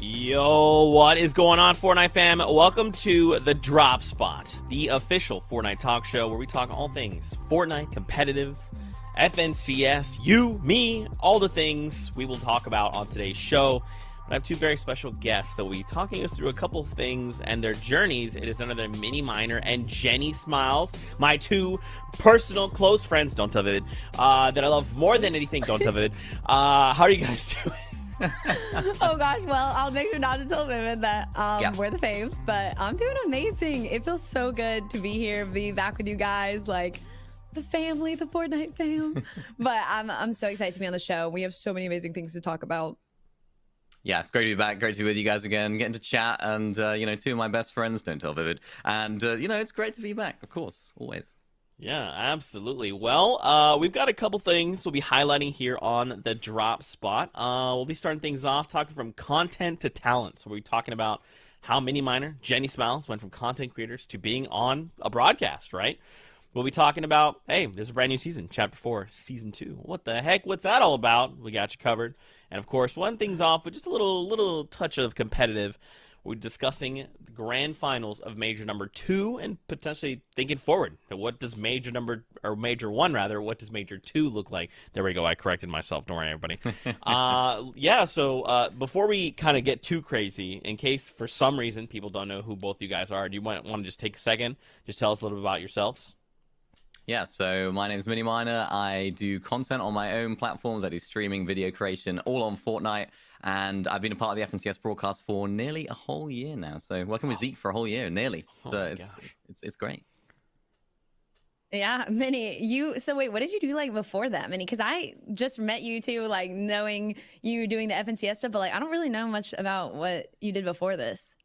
Yo, what is going on, Fortnite fam? Welcome to the Drop Spot, the official Fortnite talk show where we talk all things Fortnite, competitive, FNCS, you, me, all the things we will talk about on today's show. I have two very special guests that will be talking us through a couple of things and their journeys. It is none other than Mini Miner and Jenny Smiles, my two personal close friends, don't tell Vivid, that I love more than anything, don't tell Vivid. How are you guys doing? Oh gosh, well, I'll make sure not to tell Vivid that we're the faves, but I'm doing amazing. It feels so good to be here, be back with you guys, like the family, the Fortnite fam. But I'm so excited to be on the show. We have so many amazing things to talk about. Yeah, it's great to be back. Great to be with you guys again, getting to chat, and two of my best friends, don't tell Vivid, and it's great to be back, of course, always. Yeah, absolutely. Well, we've got a couple things we'll be highlighting here on the Drop Spot. We'll be starting things off talking from content to talent. So we'll be talking about how Mini Miner, Jenny Smiles, went from content creators to being on a broadcast, right? We'll be talking about, hey, there's a brand new season, Chapter 4, Season 2. What the heck? What's that all about? We got you covered. And, of course, one thing's off with just a little touch of competitive. We're discussing the grand finals of Major Number 2 and potentially thinking forward. What does Major 1, rather, what does Major 2 look like? There we go. I corrected myself. Don't worry, everybody. So before we kind of get too crazy, in case for some reason people don't know who both you guys are, do you want to just take a second? Just tell us a little bit about yourselves. Yeah, so my name's Mini Miner. I do content on my own platforms. I do streaming, video creation, all on Fortnite. And I've been a part of the FNCS broadcast for nearly a whole year now. So working with Zeke for a whole year, nearly. So it's great. Yeah, Mini, so wait, what did you do like before that, Mini? Because I just met you too, like knowing you doing the FNCS stuff, but like I don't really know much about what you did before this.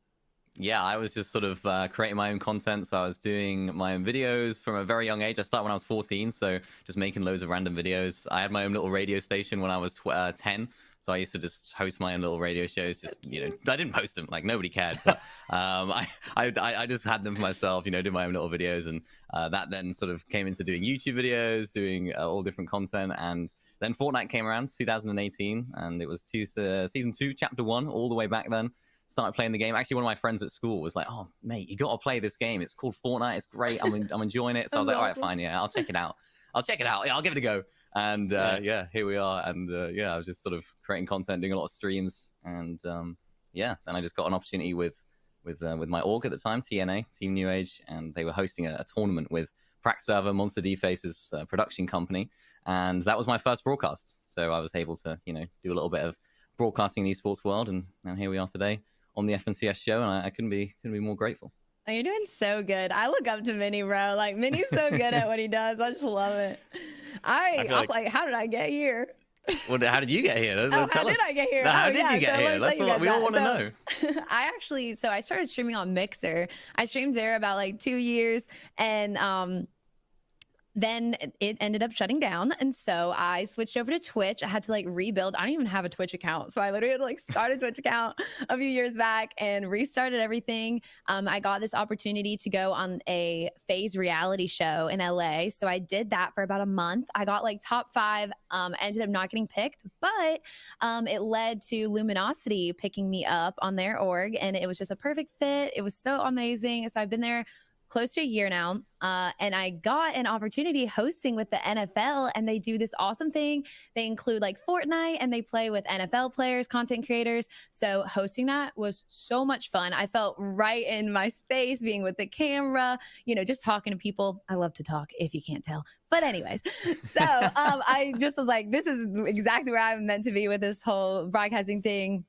Yeah, I was just sort of creating my own content. So I was doing my own videos from a very young age. I started when I was 14, so just making loads of random videos. I had my own little radio station when I was 10. So I used to just host my own little radio shows. Just, I didn't post them, like nobody cared. But I just had them for myself, did my own little videos. And that then sort of came into doing YouTube videos, doing all different content. And then Fortnite came around 2018, and it was Season 2, Chapter 1, all the way back then. Started playing the game. Actually, one of my friends at school was like, "Oh, mate, you got to play this game. It's called Fortnite. It's great. I'm enjoying it." So I was like, "All right, fine. Yeah, I'll check it out. Yeah, I'll give it a go." And here we are. And I was just sort of creating content, doing a lot of streams. And then I just got an opportunity with my org at the time, TNA, Team New Age, and they were hosting a tournament with Server, Monster D-Face's production company, and that was my first broadcast. So I was able to, do a little bit of broadcasting in the esports world, and here we are today on the FNCS show, and I couldn't be more grateful. Oh, you're doing so good. I look up to Mini, bro. Like Mini's so good at what he does. I just love it. I'm like, how did I get here? Well, how did you get here? How did I get here? How did you get here? That's what we all want to know. I started streaming on Mixer. I streamed there about like 2 years, and then it ended up shutting down. And so I switched over to Twitch. I had to like rebuild. I don't even have a Twitch account. So I literally had to like start a Twitch account a few years back and restarted everything. I got this opportunity to go on a FaZe reality show in LA. So I did that for about a month. I got like top 5, ended up not getting picked, but it led to Luminosity picking me up on their org. And it was just a perfect fit. It was so amazing. So I've been there close to a year now, and I got an opportunity hosting with the NFL, and they do this awesome thing. They include like Fortnite, and they play with NFL players, content creators. So hosting that was so much fun. I felt right in my space, being with the camera, just talking to people. I love to talk, if you can't tell. But anyways, so I just was like, this is exactly where I'm meant to be with this whole broadcasting thing.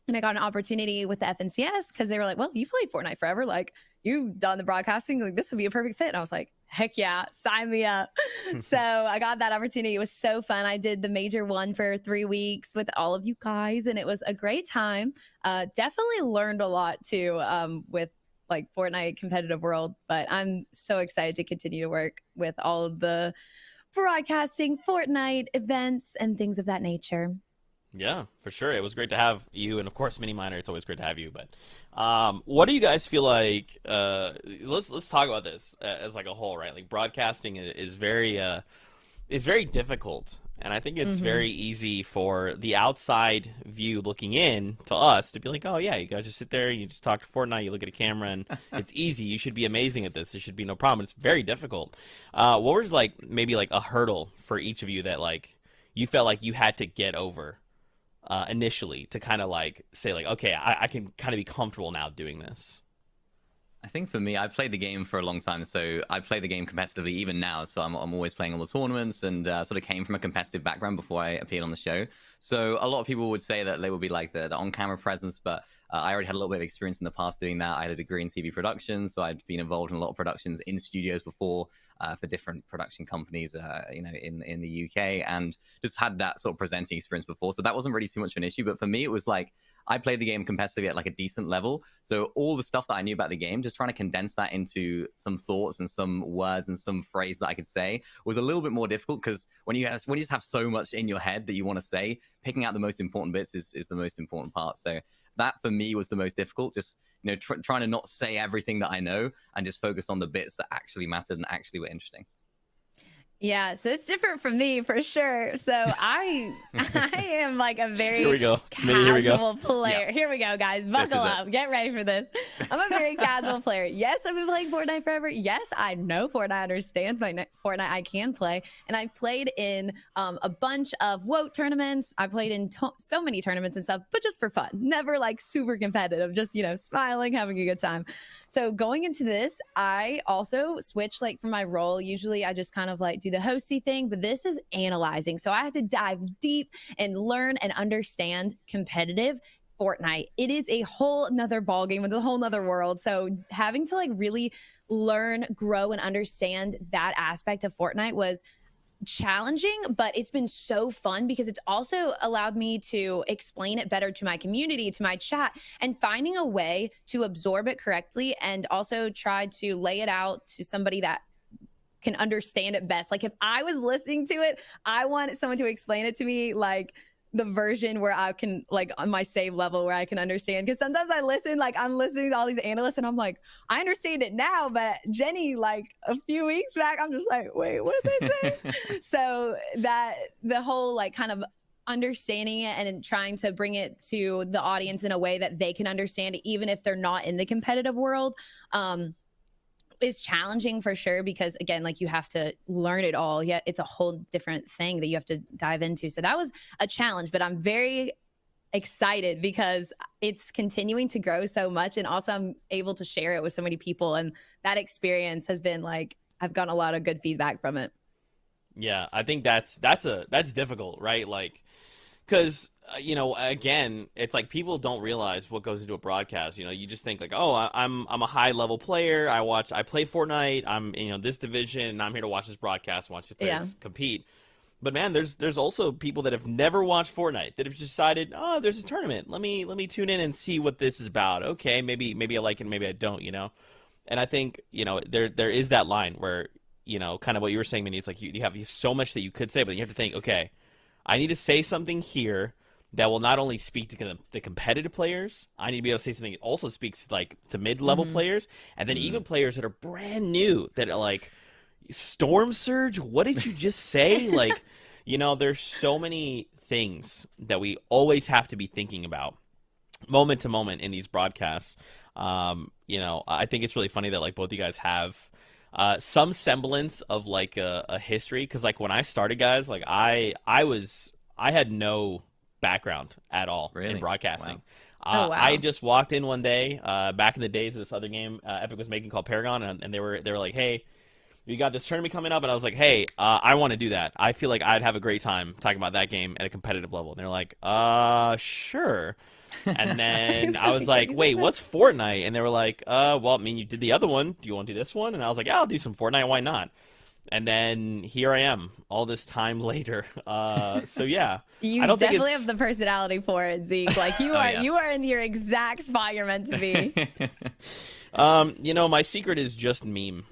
And I got an opportunity with the FNCS because they were like, well, you played Fortnite forever. Like, you've done the broadcasting. Like, this would be a perfect fit. And I was like, heck yeah, sign me up. So I got that opportunity. It was so fun. I did the Major 1 for 3 weeks with all of you guys, and it was a great time. Definitely learned a lot, too, with like Fortnite competitive world. But I'm so excited to continue to work with all of the broadcasting, Fortnite events, and things of that nature. Yeah, for sure. It was great to have you, and of course, Mini Miner. It's always great to have you. But what do you guys feel like? Let's talk about this as like a whole, right? Like broadcasting is very is very difficult. And I think it's very easy for the outside view looking in to us to be like, oh, yeah, you guys just sit there, you just talk to Fortnite, you look at a camera, and it's easy. You should be amazing at this. There should be no problem. It's very difficult. What was, like, maybe, like, a hurdle for each of you that, like, you felt like you had to get over initially to kind of, like, say, like, okay, I can kind of be comfortable now doing this? I think for me, I've played the game for a long time, so I play the game competitively even now. So I'm always playing all the tournaments, and sort of came from a competitive background before I appeared on the show. So a lot of people would say that they would be like the on-camera presence, but I already had a little bit of experience in the past doing that. I had a degree in TV production, so I'd been involved in a lot of productions in studios before for different production companies, in the UK, and just had that sort of presenting experience before. So that wasn't really too much of an issue. But for me, it was like I played the game competitively at like a decent level. So all the stuff that I knew about the game, just trying to condense that into some thoughts and some words and some phrase that I could say was a little bit more difficult, because when you just have so much in your head that you want to say, picking out the most important bits is the most important part. So that for me was the most difficult, just trying to not say everything that I know and just focus on the bits that actually mattered and actually were interesting. Yeah, so it's different from me for sure. So I am like a very Here we go. casual player. Yeah. Here we go, guys. Buckle up. Get ready for this. I'm a very casual player. Yes, I've been playing Fortnite forever. Yes, I know Fortnite. I understand Fortnite. I can play. And I've played in a bunch of WOT tournaments. I played in so many tournaments and stuff, but just for fun. Never like super competitive. Just, smiling, having a good time. So going into this, I also switched like for my role. Usually I just kind of like do the hosty thing, but this is analyzing. So I had to dive deep and learn and understand competitive Fortnite. It is a whole nother ball game. It's a whole nother world. So having to like really learn, grow, and understand that aspect of Fortnite was challenging, but it's been so fun because it's also allowed me to explain it better to my community, to my chat, and finding a way to absorb it correctly and also try to lay it out to somebody that can understand it best. Like if I was listening to it, I want someone to explain it to me like the version where I can, like on my save level where I can understand. Because sometimes I listen, like I'm listening to all these analysts and I'm like, I understand it now, but Jenny, like a few weeks back, I'm just like, wait, what did they say? So that the whole like kind of understanding it and trying to bring it to the audience in a way that they can understand it, even if they're not in the competitive world, is challenging for sure, because again, like you have to learn it all. Yeah, it's a whole different thing that you have to dive into. So that was a challenge, but I'm very excited because it's continuing to grow so much, and also I'm able to share it with so many people, and that experience has been like I've gotten a lot of good feedback from it. Yeah, I think that's difficult, right? Like, because again, it's like people don't realize what goes into a broadcast. You just think like, oh, I'm a high level player. I play Fortnite. I'm this division, and I'm here to watch this broadcast, watch the players compete. But man, there's also people that have never watched Fortnite that have decided, oh, there's a tournament. Let me tune in and see what this is about. Okay, maybe I like it, maybe I don't. And I think there is that line where kind of what you were saying, Minnie. It's like you have so much that you could say, but you have to think, okay, I need to say something here that will not only speak to the competitive players. I need to be able to say something that also speaks to like the mid-level players, and then even players that are brand new that are like, Storm Surge, what did you just say? Like, there's so many things that we always have to be thinking about moment to moment in these broadcasts. I think it's really funny that like both you guys have some semblance of like a history, because like when I started, guys, like I had no background at all in broadcasting. Wow. Oh, wow. I just walked in one day back in the days of this other game Epic was making called Paragon, and they were like, hey, we got this tournament coming up, and I was like, hey, I want to do that. I feel like I'd have a great time talking about that game at a competitive level. And they're like, sure. And then I was like, wait, what's Fortnite? And they were like, well, I mean, you did the other one. Do you want to do this one? And I was like, yeah, I'll do some Fortnite. Why not? And then here I am, all this time later. So yeah, You I don't think definitely it's... have the personality for it, Zeke. Like you are, you are in your exact spot you're meant to be. My secret is just meme.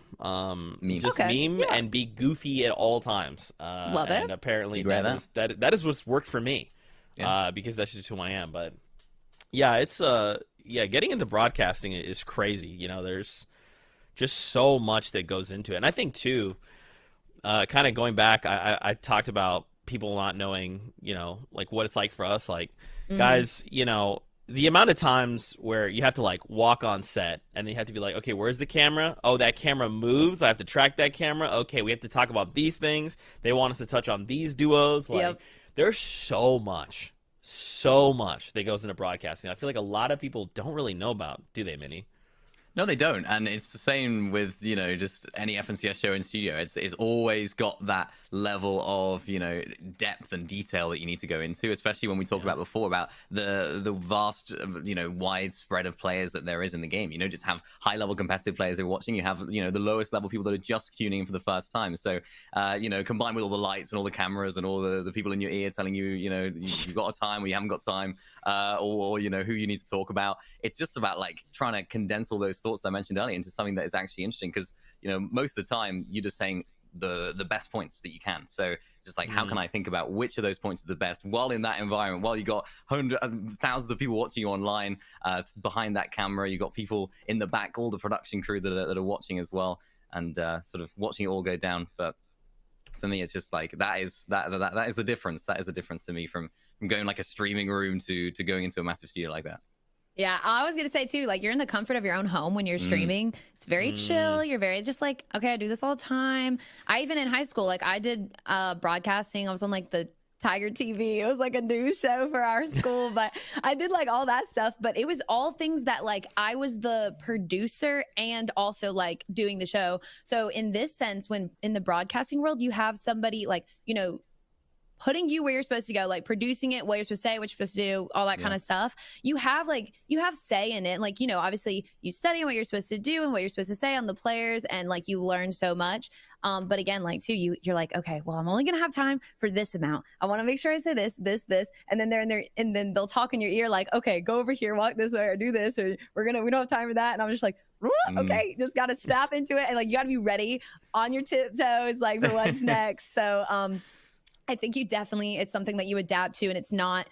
Just meme and be goofy at all times. Love it. And apparently that is what's worked for me. Because that's just who I am. But yeah, it's getting into broadcasting is crazy. There's just so much that goes into it. And I think too, kind of going back, I talked about people not knowing, like what it's like for us. Like, guys, the amount of times where you have to like walk on set and they have to be like, okay, where's the camera? Oh, that camera moves. I have to track that camera. Okay, we have to talk about these things. They want us to touch on these duos. Like, Yep. there's so much that goes into broadcasting. I feel like a lot of people don't really know about, do they, Minnie? No, they don't, and it's the same with just any FNCS show in studio. It's always got that level of depth and detail that you need to go into, especially when we talked about before about the vast wide spread of players that there is in the game. Just have high level competitive players who are watching. You have the lowest level people that are just tuning in for the first time. So combined with all the lights and all the cameras and all the people in your ear telling you've got a time or you haven't got time, or who you need to talk about. It's just about like trying to condense all those thoughts I mentioned earlier into something that is actually interesting, because most of the time you're just saying the best points that you can. So just like, how can I think about which of those points are the best while in that environment, while you got thousands of people watching you online, behind that camera, you got people in the back, all the production crew that are watching as well, and sort of watching it all go down. But for me, it's just like that is the difference. That is the difference to me from going like a streaming room to going into a massive studio like that. Yeah, I was going to say too, like you're in the comfort of your own home when you're streaming. It's very chill. You're very just like, okay, I do this all the time. I even in high school, like I did broadcasting. I was on like the Tiger TV. It was like a news show for our school, but I did like all that stuff. But it was all things that like I was the producer and also like doing the show. So in this sense, when in the broadcasting world, you have somebody like, putting you where you're supposed to go, like producing it, what you're supposed to say, what you're supposed to do, all that kind of stuff. You have say in it. Like, obviously you study what you're supposed to do and what you're supposed to say on the players, and like you learn so much. But again, like too, you're like, okay, well, I'm only gonna have time for this amount. I want to make sure I say this, and then they're in there, and then they'll talk in your ear, like, okay, go over here, walk this way, or do this, or we don't have time for that. And I'm just like, okay, just gotta stop into it, and like you gotta be ready on your tiptoes, like for what's next. So I think it's something that you adapt to, and it's not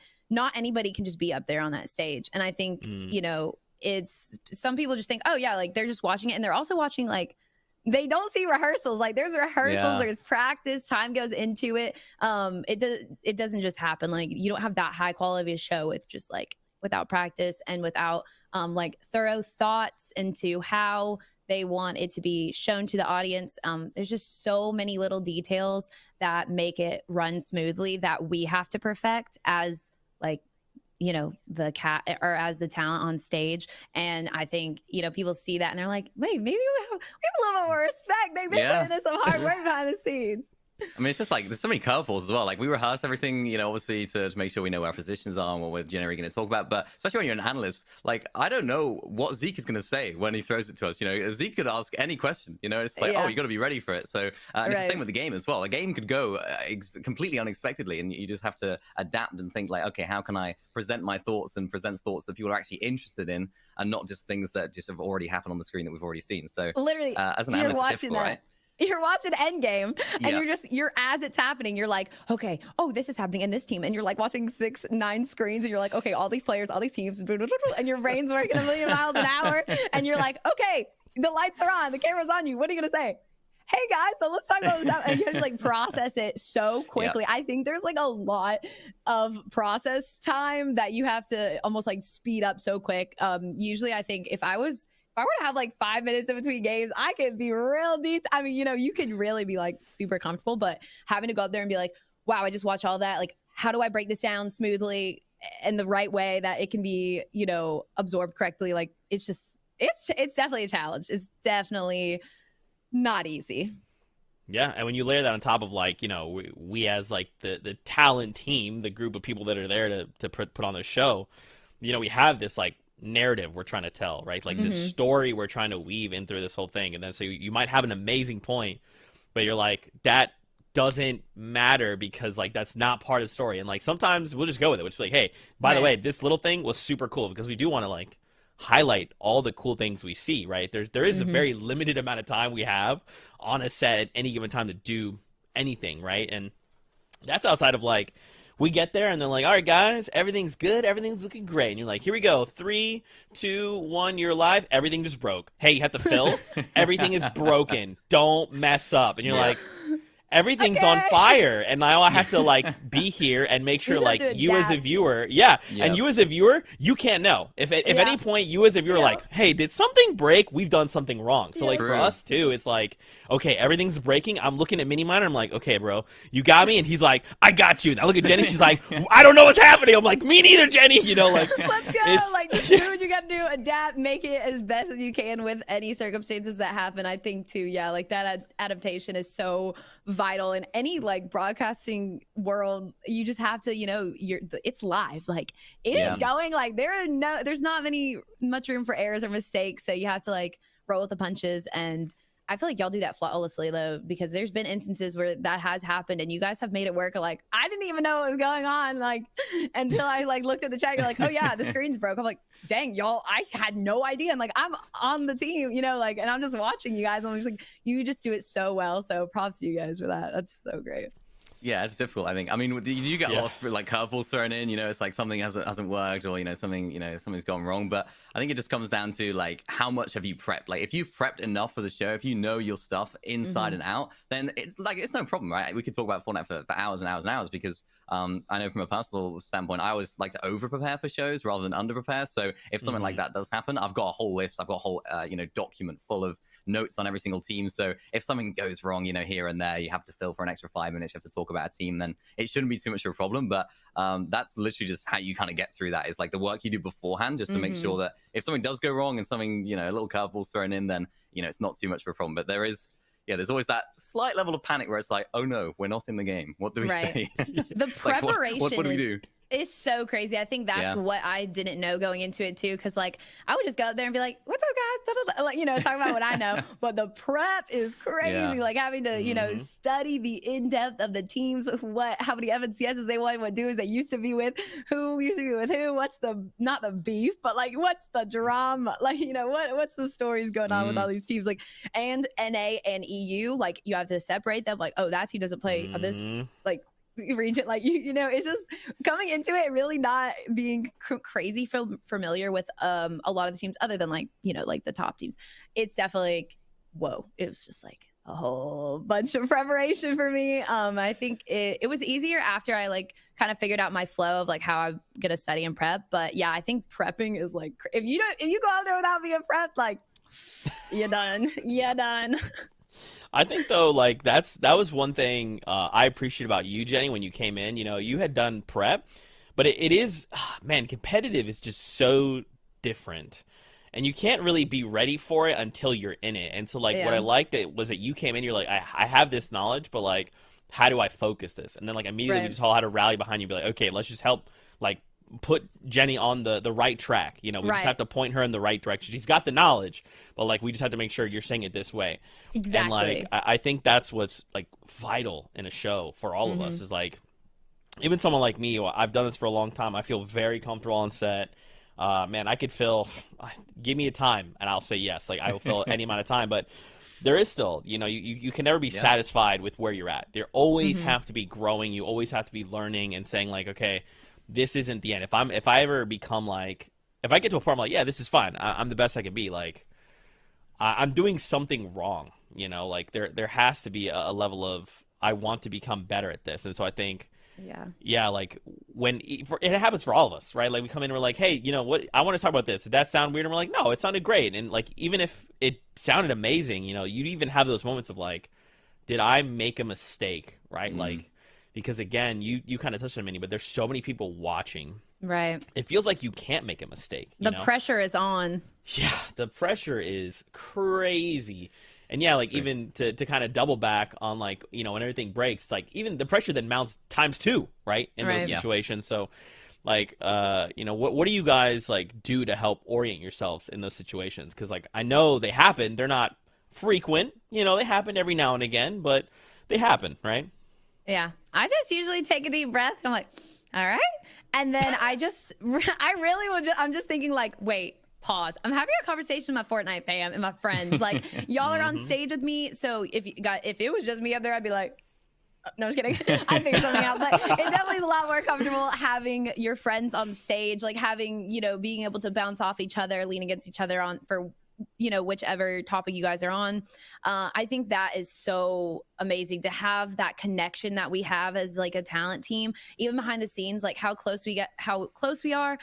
anybody can just be up there on that stage. And I think, it's some people just think, oh yeah, like they're just watching it, and they're also watching, like, they don't see rehearsals. Like there's rehearsals, there's practice, time goes into it. It doesn't just happen. Like you don't have that high quality of show with just like without practice and without like thorough thoughts into how they want it to be shown to the audience. There's just so many little details that make it run smoothly that we have to perfect as like, the cat or as the talent on stage. And I think, people see that and they're like, wait, maybe we have a little bit more respect. They've been putting in some hard work behind the scenes. I mean, it's just like there's so many curveballs as well. Like we rehearse everything, obviously to make sure we know where our positions are and what we're generally going to talk about. But especially when you're an analyst, like I don't know what Zeke is going to say when he throws it to us. Zeke could ask any question. It's like, oh, you got to be ready for it. So and it's the same with the game as well. A game could go completely unexpectedly, and you just have to adapt and think like, okay, how can I present my thoughts and present thoughts that people are actually interested in, and not just things that just have already happened on the screen that we've already seen. So literally, as an analyst, it's difficult, right? You're watching Endgame and you're as it's happening, you're like, okay, oh, this is happening in this team. And you're like watching 6-9 screens and you're like, okay, all these players, all these teams, and your brain's working a million miles an hour. And you're like, okay, the lights are on, the camera's on you. What are you going to say? Hey guys, so let's talk about this. And you have to like process it so quickly. I think there's like a lot of process time that you have to almost like speed up so quick. Usually I think if I were to have like 5 minutes in between games, I could be real deep. I mean, you could really be like super comfortable, but having to go up there and be like, wow, I just watched all that. Like, how do I break this down smoothly in the right way that it can be, absorbed correctly? Like, it's definitely a challenge. It's definitely not easy. Yeah, and when you layer that on top of like, we as like the talent team, the group of people that are there to put on the show, we have this like narrative we're trying to tell, right? Like this story we're trying to weave in through this whole thing. And then so you might have an amazing point, but you're like, that doesn't matter because like that's not part of the story. And like sometimes we'll just go with it. We'll just be like, hey, by the way, this little thing was super cool, because we do want to like highlight all the cool things we see, right? There is a very limited amount of time we have on a set at any given time to do anything, right? And that's outside of like, we get there and they're like, all right, guys, everything's good. Everything's looking great. And you're like, here we go. 3, 2, 1, you're live. Everything just broke. Hey, you have to fill. Everything is broken. Don't mess up. And you're like, everything's on Okay. fire, and now I have to like be here and make sure just have like to you as a adapt. viewer, yeah, Yep. and you as a viewer, you can't know if at Yeah. any point you as a viewer Yeah. like, hey, did something break? We've done something wrong. So Yeah. like for True. us too, it's like, okay, everything's breaking. I'm looking at Mini Miner. I'm like, okay, bro, you got me, and he's like, I got you. And I look at Jenny. She's like, I don't know what's happening. I'm like, me neither, Jenny. You know, like Let's go. it's- Like, just do what you got to do. Adapt. Make it as best as you can with any circumstances that happen. I think too. Yeah, like that adaptation is so vital in any like broadcasting world. You just have to, it's live. Like it is going. Like there's not much room for errors or mistakes. So you have to like roll with the punches. And I feel like y'all do that flawlessly though, because there's been instances where that has happened and you guys have made it work. Like I didn't even know what was going on, like until I like looked at the chat. You're like, oh yeah, the screen's broke. I'm like, dang, y'all, I had no idea. And like I'm on the team, like, and I'm just watching you guys. And I'm just like, you just do it so well. So props to you guys for that. That's so great. Yeah, it's difficult. I think. I mean, you get a lot of like curveballs thrown in. It's like something hasn't worked, or something's gone wrong. But I think it just comes down to like how much have you prepped. Like if you've prepped enough for the show, if you know your stuff inside and out, then it's no problem, right? We could talk about Fortnite for hours and hours and hours because I know from a personal standpoint, I always like to over prepare for shows rather than under prepare. So if something like that does happen, I've got a whole list. I've got a whole document full of notes on every single team. So if something goes wrong, here and there, you have to fill for an extra 5 minutes, you have to talk about a team, then it shouldn't be too much of a problem. But that's literally just how you kind of get through that, is like the work you do beforehand, just to make sure that if something does go wrong and something, a little curveball's thrown in, then, it's not too much of a problem. But there's always that slight level of panic where it's like, oh no, we're not in the game. What do we say? The preparation what do we do? It's so crazy. I think that's what I didn't know going into it too, because like I would just go up there and be like, "What's up, guys?" Da-da-da. Like talk about what I know. But the prep is crazy. Like having to study the in depth of the teams, how many FNCSs they won, what duos they used to be with, who used to be with who, what's the not the beef, but like what's the drama, like what's the stories going on with all these teams, like and NA and EU, like you have to separate them. Like, oh, that team doesn't play on this like region, like it's just coming into it really not being crazy familiar with a lot of the teams other than like like the top teams. It's definitely like, whoa, it was just like a whole bunch of preparation for me. I think it was easier after I like kind of figured out my flow of like how I'm gonna study and prep. But yeah, I think prepping is like, if you go out there without being prepped, like you're done. I think though, like that was one thing I appreciate about you, Jenny, when you came in. You had done prep, but it is, man, competitive is just so different, and you can't really be ready for it until you're in it. And so, like, what I liked was that you came in, you're like, I have this knowledge, but like, how do I focus this? And then like immediately we just all had to rally behind you, and be like, okay, let's just help like put Jenny on the right track. We just have to point her in the right direction. She's got the knowledge, but like we just have to make sure you're saying it this way. Exactly. And like I think that's what's like vital in a show for all of us, is like, even someone like me, I've done this for a long time. I feel very comfortable on set. Man, I could fill, give me a time and I'll say yes. Like I will fill any amount of time, but there is still, you can never be satisfied with where you're at. There always have to be growing. You always have to be learning and saying like, okay, this isn't the end. If I ever become like, if I get to a point, I'm like, yeah, this is fine. I'm the best I can be. Like, I'm doing something wrong. Like there has to be a level of, I want to become better at this. And so I think, like when it happens for all of us, right? Like we come in and we're like, hey, what? I want to talk about this. Did that sound weird? And we're like, no, it sounded great. And like, even if it sounded amazing, you'd even have those moments of like, did I make a mistake? Right? Like, because again, you kind of touched on many, but there's so many people watching. Right. It feels like you can't make a mistake. The pressure is on. Yeah, the pressure is crazy. And yeah, like even to kind of double back on like, when everything breaks, it's like even the pressure then mounts times 2, right? In those situations. So like, what do you guys like do to help orient yourselves in those situations? Because like, I know they happen. They're not frequent, they happen every now and again, but they happen, right? Yeah. I just usually take a deep breath. I'm like, all right. And then I'm just thinking like, wait, pause. I'm having a conversation with my Fortnite fam and my friends. Like y'all are on stage with me. So if it was just me up there, I'd be like, no, I'm just kidding. I'd figure something out. But it definitely is a lot more comfortable having your friends on stage, like having, being able to bounce off each other, lean against each other for you know, whichever topic you guys are on. I think that is so amazing to have that connection that we have as like a talent team, even behind the scenes, like how close we are,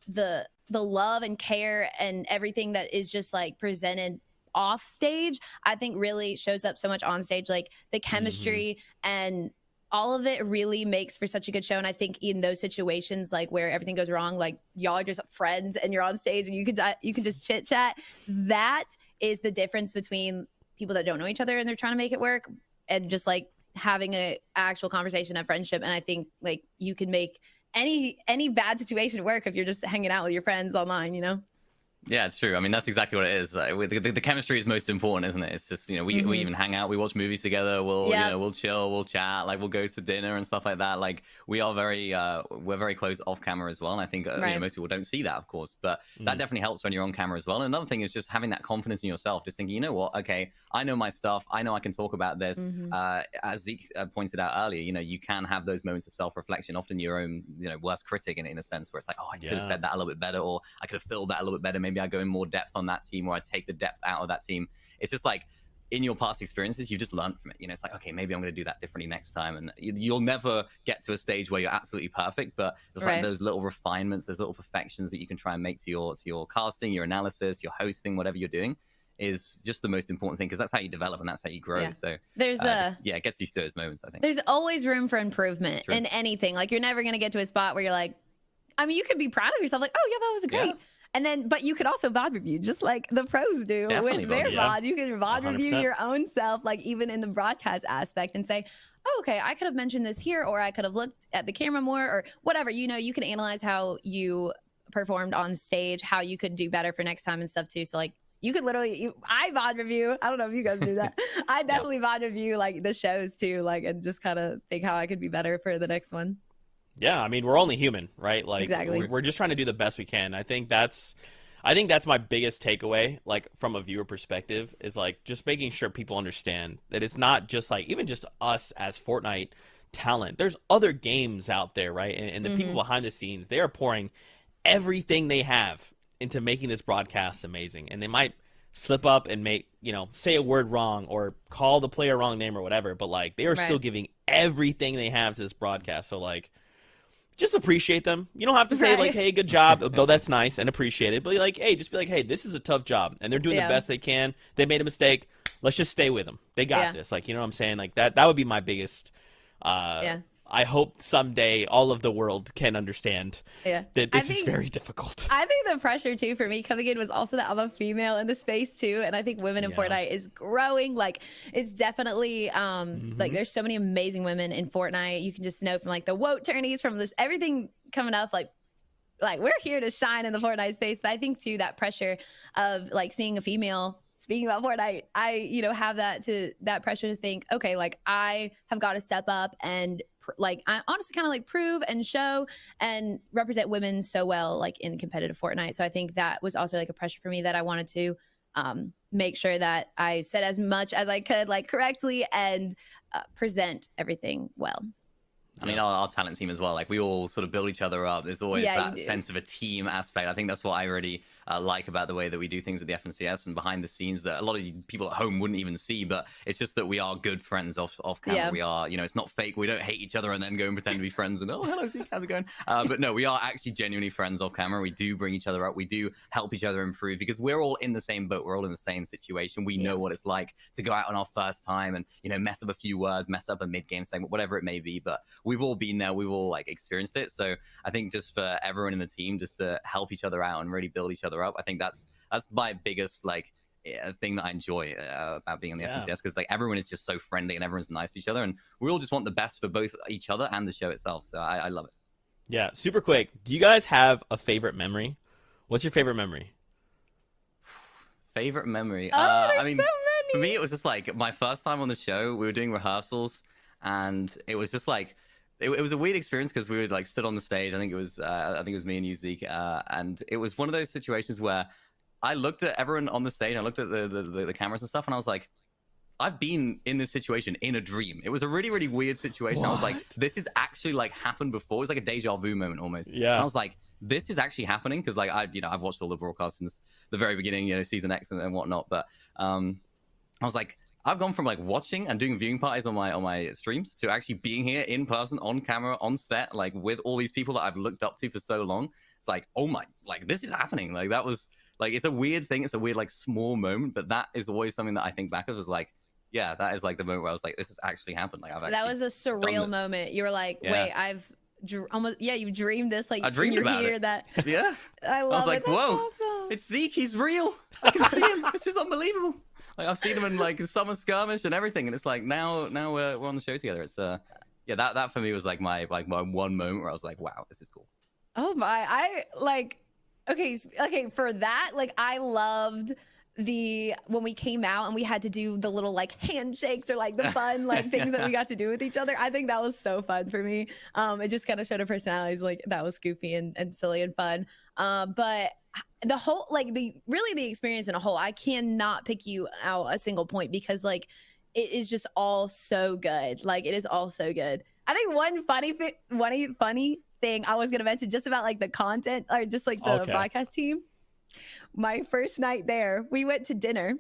the love and care and everything that is just like presented off stage, I think really shows up so much on stage, like the chemistry and all of it really makes for such a good show. And I think in those situations, like where everything goes wrong, like y'all are just friends and you're on stage and you can just chit chat. That is the difference between people that don't know each other and they're trying to make it work, and just like having a actual conversation, a friendship. And I think like you can make any bad situation work if you're just hanging out with your friends online, you know? Yeah, it's true. I mean, that's exactly what it is. The chemistry is most important, isn't it? It's just, you know, we even hang out, we watch movies together, we'll you know, we'll chill, we'll chat, like we'll go to dinner and stuff like that. Like we are we're very close off camera as well. And I think you know, most people don't see that, of course, but that definitely helps when you're on camera as well. And another thing is just having that confidence in yourself, just thinking, you know what, okay, I know my stuff, I know I can talk about this. As Zeke pointed out earlier, you know, you can have those moments of self-reflection, often your own, you know, worst critic in a sense, where it's like, oh, I could have said that a little bit better, or I could have filled that a little bit better. Maybe I go in more depth on that team, or I take the depth out of that team. It's just like in your past experiences, you just learn from it. You know, it's like, okay, maybe I'm going to do that differently next time. And you'll never get to a stage where you're absolutely perfect, but there's like those little refinements, those little perfections that you can try and make to your casting, your analysis, your hosting, whatever you're doing, is just the most important thing, because that's how you develop and that's how you grow. So there's it gets you through those moments. I think there's always room for improvement in anything. Like you're never going to get to a spot where you're like, I mean, you could be proud of yourself, like, oh yeah, that was great. And then, but you could also VOD review just like the pros do with their VODs. You can VOD 100%. Review your own self, like even in the broadcast aspect, and say, oh, okay, I could have mentioned this here, or I could have looked at the camera more, or whatever. You know, you can analyze how you performed on stage, how you could do better for next time and stuff too. So like, you could literally, I VOD review. I don't know if you guys do that. I definitely VOD review like the shows too, like, and just kind of think how I could be better for the next one. Yeah, I mean, we're only human, right? Like, exactly. We're just trying to do the best we can. I think that's my biggest takeaway, like from a viewer perspective, is like just making sure people understand that it's not just like even just us as Fortnite talent. There's other games out there, right? And the people behind the scenes, they are pouring everything they have into making this broadcast amazing. And they might slip up and say a word wrong or call the player wrong name or whatever, but like they are still giving everything they have to this broadcast. So like, just appreciate them. You don't have to say like, hey, good job, though that's nice and appreciate it. But like, hey, just be like, hey, this is a tough job and they're doing the best they can. They made a mistake. Let's just stay with them. They got this. Like, you know what I'm saying? Like that would be my biggest I hope someday all of the world can understand that this is very difficult. I think the pressure too for me coming in was also that I'm a female in the space too, and I think women in Fortnite is growing. Like it's definitely like there's so many amazing women in Fortnite. You can just know from like the WOT tourneys, from this everything coming up, like we're here to shine in the Fortnite space. But I think too that pressure of like seeing a female speaking about Fortnite, I have that pressure to think, okay, like I have got to step up and like I honestly kind of like prove and show and represent women so well, like in competitive Fortnite. So I think that was also like a pressure for me, that I wanted to make sure that I said as much as I could, like correctly, and present everything well. I mean, our talent team as well, like we all sort of build each other up. There's always that sense of a team aspect. I think that's what I really like about the way that we do things at the FNCS and behind the scenes, that a lot of people at home wouldn't even see, but it's just that we are good friends off camera. We are, it's not fake. We don't hate each other and then go and pretend to be friends and, oh, hello, Zeke, how's it going? But no, we are actually genuinely friends off camera. We do bring each other up. We do help each other improve, because we're all in the same boat. We're all in the same situation. We know what it's like to go out on our first time and, mess up a few words, mess up a mid-game segment, whatever it may be. But we've all been there. We've all like experienced it. So I think just for everyone in the team, just to help each other out and really build each other up, I think that's my biggest thing that I enjoy about being on the FNCS, because like everyone is just so friendly and everyone's nice to each other, and we all just want the best for both each other and the show itself. So I love it. Yeah, super quick. Do you guys have a favorite memory? What's your favorite memory? Favorite memory? I mean, so for me, it was just like my first time on the show. We were doing rehearsals, and it was just like it was a weird experience, because we were like stood on the stage. I think it was me and you, Zeke, and it was one of those situations where I looked at everyone on the stage. I looked at the cameras and stuff, and I was like, I've been in this situation in a dream. It was a really, really weird situation. What? I was like, this is actually like happened before. It was like a deja vu moment almost. Yeah. And I was like, this is actually happening, because like I've watched all the broadcasts since the very beginning, season X and whatnot, but I was like, I've gone from like watching and doing viewing parties on my streams to actually being here in person, on camera, on set, like with all these people that I've looked up to for so long. It's like, oh my, like this is happening. Like that was like, it's a weird thing. It's a weird like small moment, but that is always something that I think back of as like, yeah, that is like the moment where I was like, this has actually happened. Like that was a surreal moment. You were like, wait, you dreamed this, like I dreamed about here it. That yeah, I love was like, it. That's whoa, awesome. it's Zeke. He's real. I can see him. This is unbelievable. Like I've seen him in like summer skirmish and everything, and it's like now we're on the show together. It's that for me was like my one moment where I was like, wow, this is cool. Oh my, I like, okay, for that, like I loved when we came out and we had to do the little like handshakes or like the fun like things that we got to do with each other. I think that was so fun for me. It just kind of showed our personalities. Like that was goofy and silly and fun. But the whole like the experience in a whole, I cannot pick you out a single point because like it is just all so good. Like it is all so good. I think one funny thing I was gonna mention just about like the content or just like the broadcast team. My first night there, we went to dinner.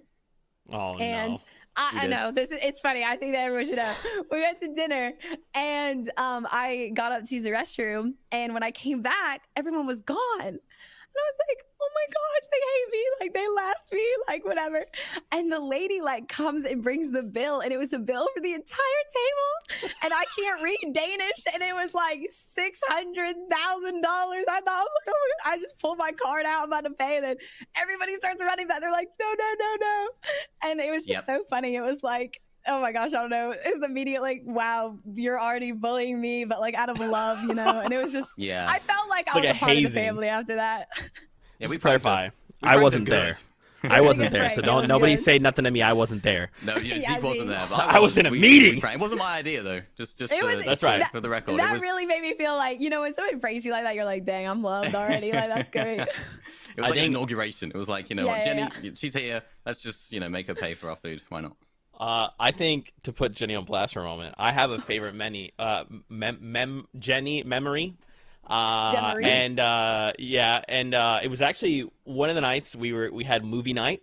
Oh, and no. I know it's funny. I think that everyone should know. We went to dinner and I got up to use the restroom. And when I came back, everyone was gone. And I was like, oh my gosh, they hate me. Like they left me, like whatever. And the lady like comes and brings the bill. And it was a bill for the entire table. And I can't read Danish. And it was like $600,000. I thought, I just pulled my card out. I'm about to pay. And then everybody starts running back. They're like, no. And it was just so funny. It was like, oh my gosh, I don't know. It was immediately like, wow, you're already bullying me, but like out of love, And it was just, I felt like I was a part of the family after that. Yeah, we clarify. I wasn't there. I wasn't there, so nobody say nothing to me. I wasn't there. No, Zeke wasn't there. But I was in a meeting. It wasn't my idea though. That's right. For the record, that really made me feel like when somebody praise you like that, you're like, dang, I'm loved already. Like that's great. It was like an inauguration. It was like, Jenny, she's here. Let's just make her pay for our food. Why not? I think to put Jenny on blast for a moment, I have a favorite Jenny memory. And it was actually one of the nights we had movie night.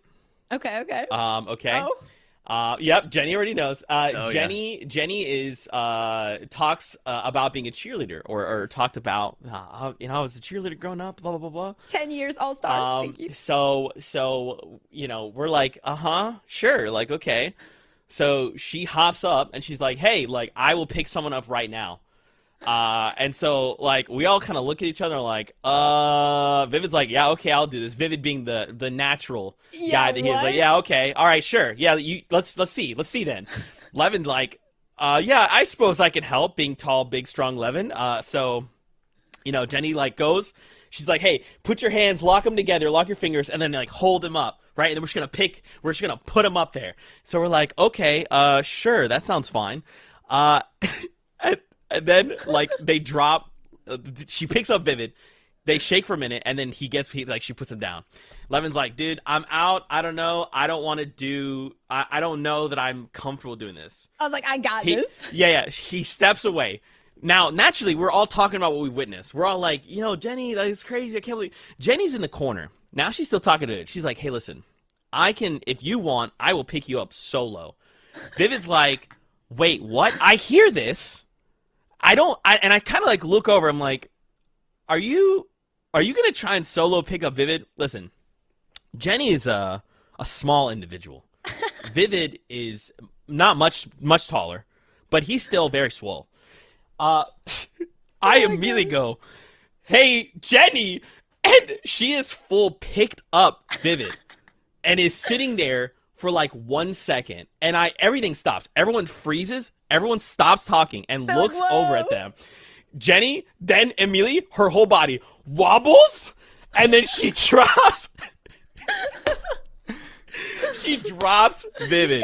Okay. Okay. Oh. Yep. Jenny already knows. Jenny is talks about being a cheerleader or talked about I was a cheerleader growing up. Blah blah blah blah. 10 years all-star. Thank you. So we're like sure, like okay. So she hops up and she's like, hey, like I will pick someone up right now. And so like we all kind of look at each other and like, Vivid's like, yeah, okay, I'll do this. Vivid being the natural guy that he is like, yeah, okay, all right, sure, yeah, let's see then. Levin like, yeah, I suppose I can help, being tall, big, strong Levin. So Jenny like goes, she's like, hey, put your hands, lock them together, lock your fingers, and then like hold them up, right? And then we're just gonna put them up there. So we're like, okay, sure, that sounds fine. And then, like, they drop. She picks up Vivid. They shake for a minute, and then she puts him down. Levin's like, dude, I'm out. I don't know. I don't want to do. I don't know that I'm comfortable doing this. I was like, I got this. Yeah. He steps away. Now, naturally, we're all talking about what we witnessed. We're all like, Jenny, that is crazy. I can't believe. Jenny's in the corner. Now she's still talking to it. She's like, hey, listen, if you want, I will pick you up solo. Vivid's like, wait, what? I hear this. And I kind of like look over. I'm like, are you gonna try and solo pick up Vivid? Listen, Jenny is a small individual. Vivid is not much taller, but he's still very swole. I immediately go, hey, Jenny, and she is full picked up Vivid and is sitting there for like 1 second, and everything stops. Everyone freezes. Everyone stops talking and looks over at them. Jenny then immediately her whole body wobbles, and then she drops. She drops Vivid.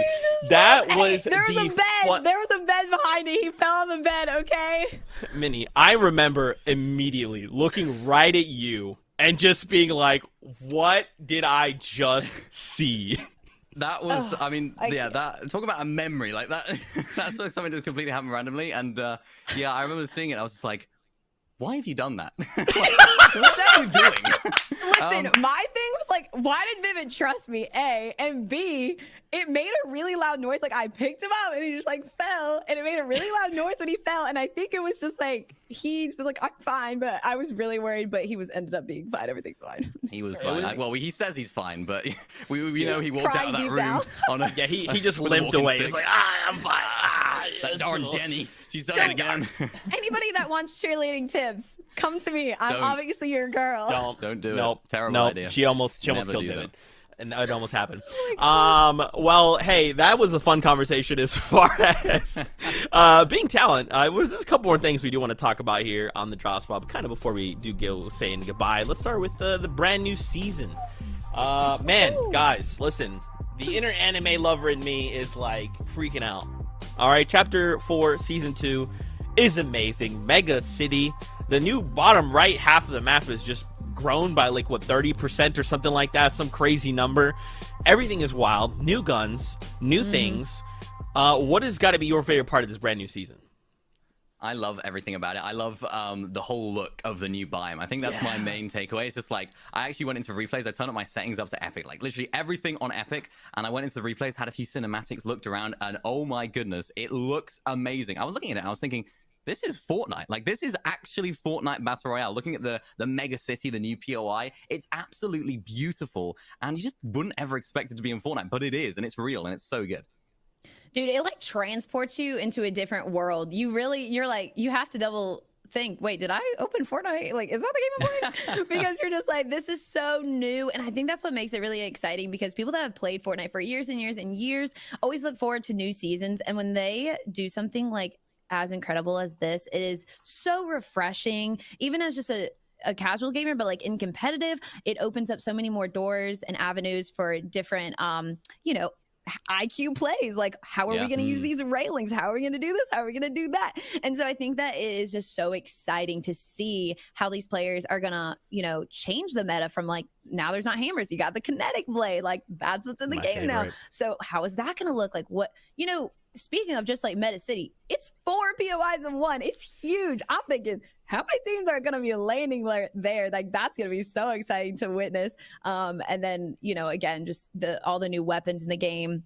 That was there was a bed. There was a bed behind it. He fell on the bed. Okay. Minnie, I remember immediately looking right at you and just being like, "What did I just see?" That was, talk about a memory like that. That's something that completely happened randomly. And I remember seeing it. I was just like, why have you done that? What's that you doing? Listen, my thing was like, why did Vivid trust me? A, and B, it made a really loud noise. Like I picked him up and he just like fell, and it made a really loud noise when he fell. And I think it was just like he was like, I'm fine, but I was really worried. But he was ended up being fine. Everything's fine. He was fine. Well, he says he's fine, but we know he walked out of that room on a yeah. He just limped away. He's like, I'm fine. That darn Jenny, she's done it again. Anybody that wants cheerleading tips, come to me. I'm obviously your girl. Don't do it. Terrible idea. She almost killed David. And it almost happened. Well, hey, that was a fun conversation as far as being talent. There's just a couple more things we do want to talk about here on the Drop Spot. But kind of before we do go saying goodbye, let's start with the brand new season. Man, guys, listen. The inner anime lover in me is like freaking out. All right, Chapter 4, Season 2 is amazing. Mega City. The new bottom right half of the map is just grown by like what 30% or something like that, some crazy number. Everything is wild. New guns, new things. What has got to be your favorite part of this brand new season? I love everything about it. I love the whole look of the new biome. I think that's my main takeaway. It's just like, I actually went into replays. I turned up my settings up to epic, like literally everything on epic. And I went into the replays, had a few cinematics, looked around, and oh my goodness, it looks amazing. I was looking at it, I was thinking, this is Fortnite. Like, this is actually Fortnite Battle Royale. Looking at the mega city, the new POI, it's absolutely beautiful. And you just wouldn't ever expect it to be in Fortnite, but it is, and it's real, and it's so good. Dude, it like transports you into a different world. You're like, you have to double think, wait, did I open Fortnite? Like, is that the game I'm playing? Because you're just like, this is so new. And I think that's what makes it really exciting, because people that have played Fortnite for years and years and years always look forward to new seasons. And when they do something like as incredible as this, it is so refreshing, even as just a casual gamer, but like in competitive, it opens up so many more doors and avenues for different, IQ plays. Like, how are we going to use these railings? How are we going to do this? How are we going to do that? And so I think that it is just so exciting to see how these players are going to, change the meta from like, now there's not hammers. You got the kinetic blade. Like, that's what's in the game now. So how is that going to look like? What, speaking of just like Meta City, it's 4 POIs in one. It's huge. I'm thinking, how many teams are going to be landing there? Like, that's going to be so exciting to witness. And then, again, just all the new weapons in the game.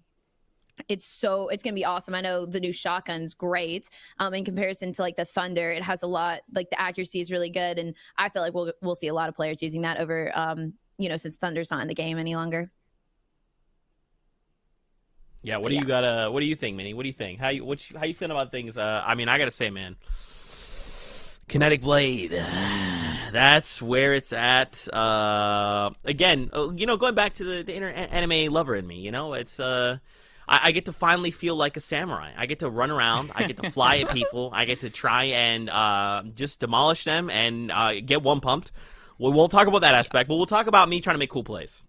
It's going to be awesome. I know the new shotgun's great. In comparison to like the Thunder, it has a lot, like the accuracy is really good. And I feel like we'll see a lot of players using that over, since Thunder's not in the game any longer. Yeah, what do you think, Minnie? What do you think? How you feeling about things? I gotta say, man, Kinetic Blade, that's where it's at. Again, going back to the inner anime lover in me, it's I get to finally feel like a samurai. I get to run around, I get to fly at people, I get to try and just demolish them and get one pumped. We'll talk about that aspect, but we'll talk about me trying to make cool plays.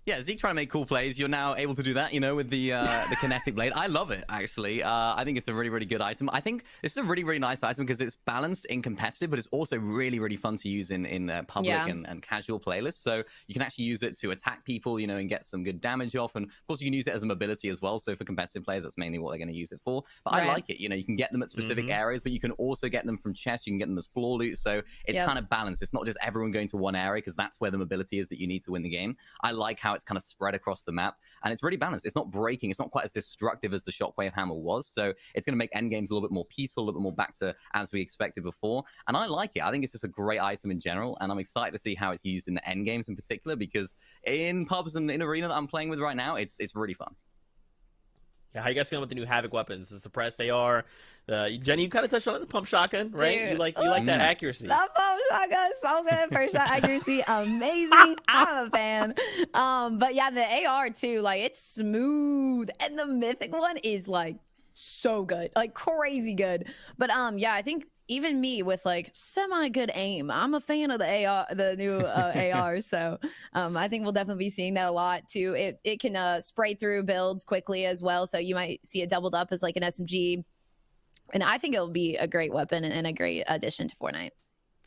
Yeah, Zeke trying to make cool plays. You're now able to do that, with the kinetic blade. I love it, actually. I think it's a really, really good item. I think this is a really, really nice item because it's balanced in competitive, but it's also really, really fun to use in public and casual playlists. So you can actually use it to attack people, and get some good damage off. And of course, you can use it as a mobility as well. So for competitive players, that's mainly what they're going to use it for. But I like it. You can get them at specific areas, but you can also get them from chests. You can get them as floor loot. So it's kind of balanced. It's not just everyone going to one area because that's where the mobility is that you need to win the game. I like how it's kind of spread across the map, and it's really balanced. It's not breaking. It's not quite as destructive as the Shockwave Hammer was. So it's going to make endgames a little bit more peaceful, a little bit more back to as we expected before. And I like it. I think it's just a great item in general, and I'm excited to see how it's used in the endgames in particular, because in pubs and in arena that I'm playing with right now, it's really fun. Yeah, how you guys feeling with the new Havoc weapons? The suppressed AR, Jenny, you kind of touched on it, the pump shotgun, right? Dude, you like that accuracy. The pump shotgun, so good. First shot accuracy, amazing. I'm a fan. But yeah, the AR too, like it's smooth, and the mythic one is like so good, like crazy good. But yeah, I think even me with like semi good aim, I'm a fan of the AR, the new AR. So I think we'll definitely be seeing that a lot too. It can spray through builds quickly as well. So you might see it doubled up as like an SMG. And I think it'll be a great weapon and a great addition to Fortnite.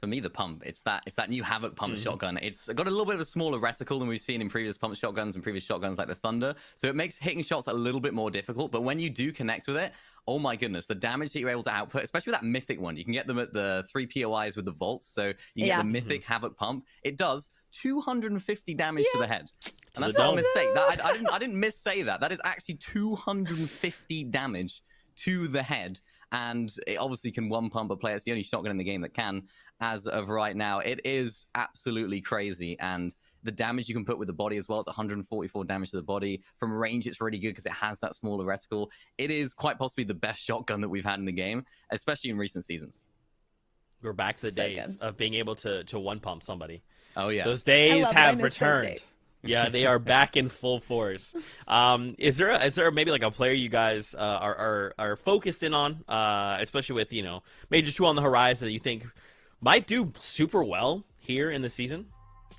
for me, the pump. It's that new Havoc pump shotgun. It's got a little bit of a smaller reticle than we've seen in previous pump shotguns and previous shotguns like the Thunder. So it makes hitting shots a little bit more difficult. But when you do connect with it, oh my goodness, the damage that you're able to output, especially with that mythic one, you can get them at the 3 POIs with the vaults. So you get the mythic Havoc pump. It does 250 damage to the head. And that's not a mistake. I didn't miss-say that. That is actually 250 damage to the head. And it obviously can one pump a player. It's the only shotgun in the game that can, as of right now. It is absolutely crazy. And the damage you can put with the body as well, it's 144 damage to the body. From range, it's really good because it has that smaller reticle. It is quite possibly the best shotgun that we've had in the game, especially in recent seasons. We're back to the days of being able to one pump somebody. Oh yeah, those days have returned. Yeah, they are back in full force. Is there maybe like a player you guys are focused in on, especially with Major 2 on the horizon that you think might do super well here in the season?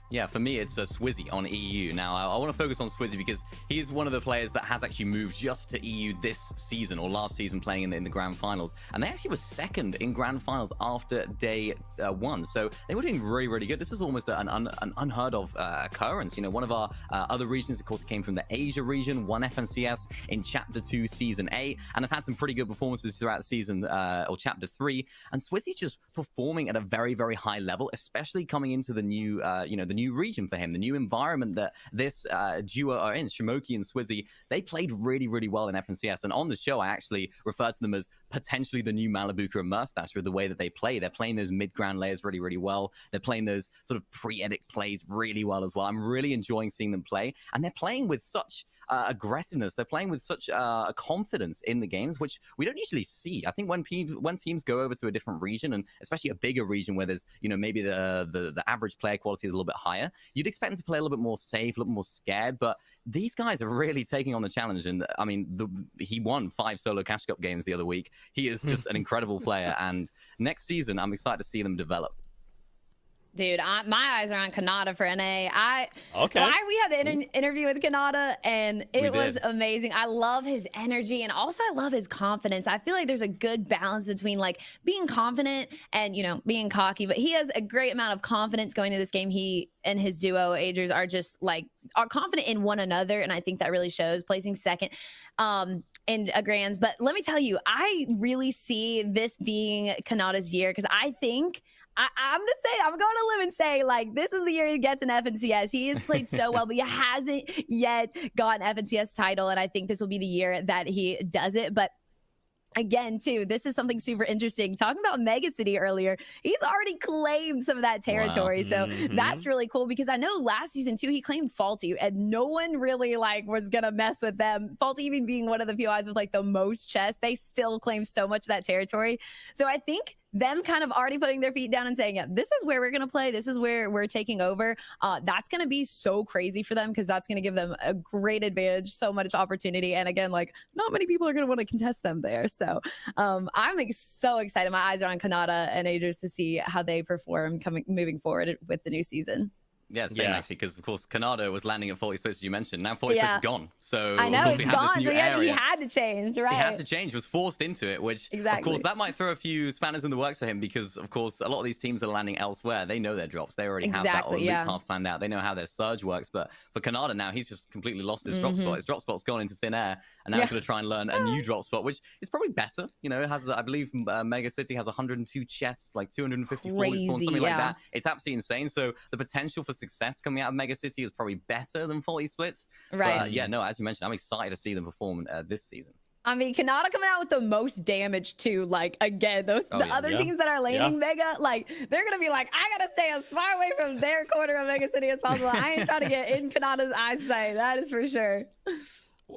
Yeah, for me, it's Swizzy on EU. Now, I want to focus on Swizzy because he's one of the players that has actually moved just to EU this season, or last season, playing in the Grand Finals. And they actually were second in Grand Finals after day 1. So they were doing really, really good. This was almost an unheard of occurrence. One of our other regions, of course, came from the Asia region, won FNCS in Chapter 2, Season 8, and has had some pretty good performances throughout the season, or Chapter 3. And Swizzy's just performing at a very, very high level, especially coming into the new, the new region for him, the new environment that this duo are in. Shimoki and Swizzy, they played really, really well in FNCS. And on the show, I actually refer to them as potentially the new Malibuka and Murstache with the way that they play. They're playing those mid-ground layers really, really well. They're playing those sort of pre-edit plays really well as well. I'm really enjoying seeing them play. And they're playing with such aggressiveness. They're playing with such a confidence in the games, which we don't usually see. I think when teams go over to a different region, and especially a bigger region where there's maybe the average player quality is a little bit higher, you'd expect them to play a little bit more safe, a little more scared. But these guys are really taking on the challenge. And I mean, he won 5 solo Cash Cup games the other week. He is just an incredible player. And next season, I'm excited to see them develop. Dude, my eyes are on Kanata for NA. Okay. We had the interview with Kanata, and it was amazing. I love his energy, and also I love his confidence. I feel like there's a good balance between like being confident and being cocky, but he has a great amount of confidence going into this game. He and his duo Agers are just are confident in one another, and I think that really shows, placing second in a grands. But let me tell you, I really see this being Kanata's year, because I think I'm going to live and say, this is the year he gets an FNCS. He has played so well, but he hasn't yet got an FNCS title. And I think this will be the year that he does it. But again, too, this is something super interesting. Talking about Mega City earlier, he's already claimed some of that territory. Wow. So that's really cool, because I know last season, too, he claimed Faulty, and no one really was going to mess with them. Faulty even being one of the POIs with the most chests, they still claim so much of that territory. So I think them kind of already putting their feet down and saying, yeah, this is where we're going to play. This is where we're taking over. That's going to be so crazy for them, because that's going to give them a great advantage, so much opportunity. And again, not many people are going to want to contest them there. So I'm so excited. My eyes are on Kanata and Agers to see how they perform moving forward with the new season. Yeah, same actually, because of course Kanata was landing at 40 splits, as you mentioned. Now 40 splits is gone, so I know it's gone. So area. He had to change, right? He had to change, was forced into it, which of course that might throw a few spanners in the works for him, because of course a lot of these teams are landing elsewhere. They know their drops. They already have that loop path planned out. They know how their surge works. But for Kanata now, he's just completely lost his drop spot. His drop spot's gone into thin air, and now he's going to try and learn a new drop spot, which is probably better. It has, I believe, Mega City has 102 chests, 250 forward spawns, something like that. It's absolutely insane. So the potential for success coming out of Mega City is probably better than 40 splits. Right. But yeah, no, as you mentioned, I'm excited to see them perform this season. I mean, Kanata coming out with the most damage too. Again, the other teams that are laning Mega, they're gonna be I gotta stay as far away from their corner of Mega City as possible. I ain't trying to get in Kanata's eyesight. That is for sure.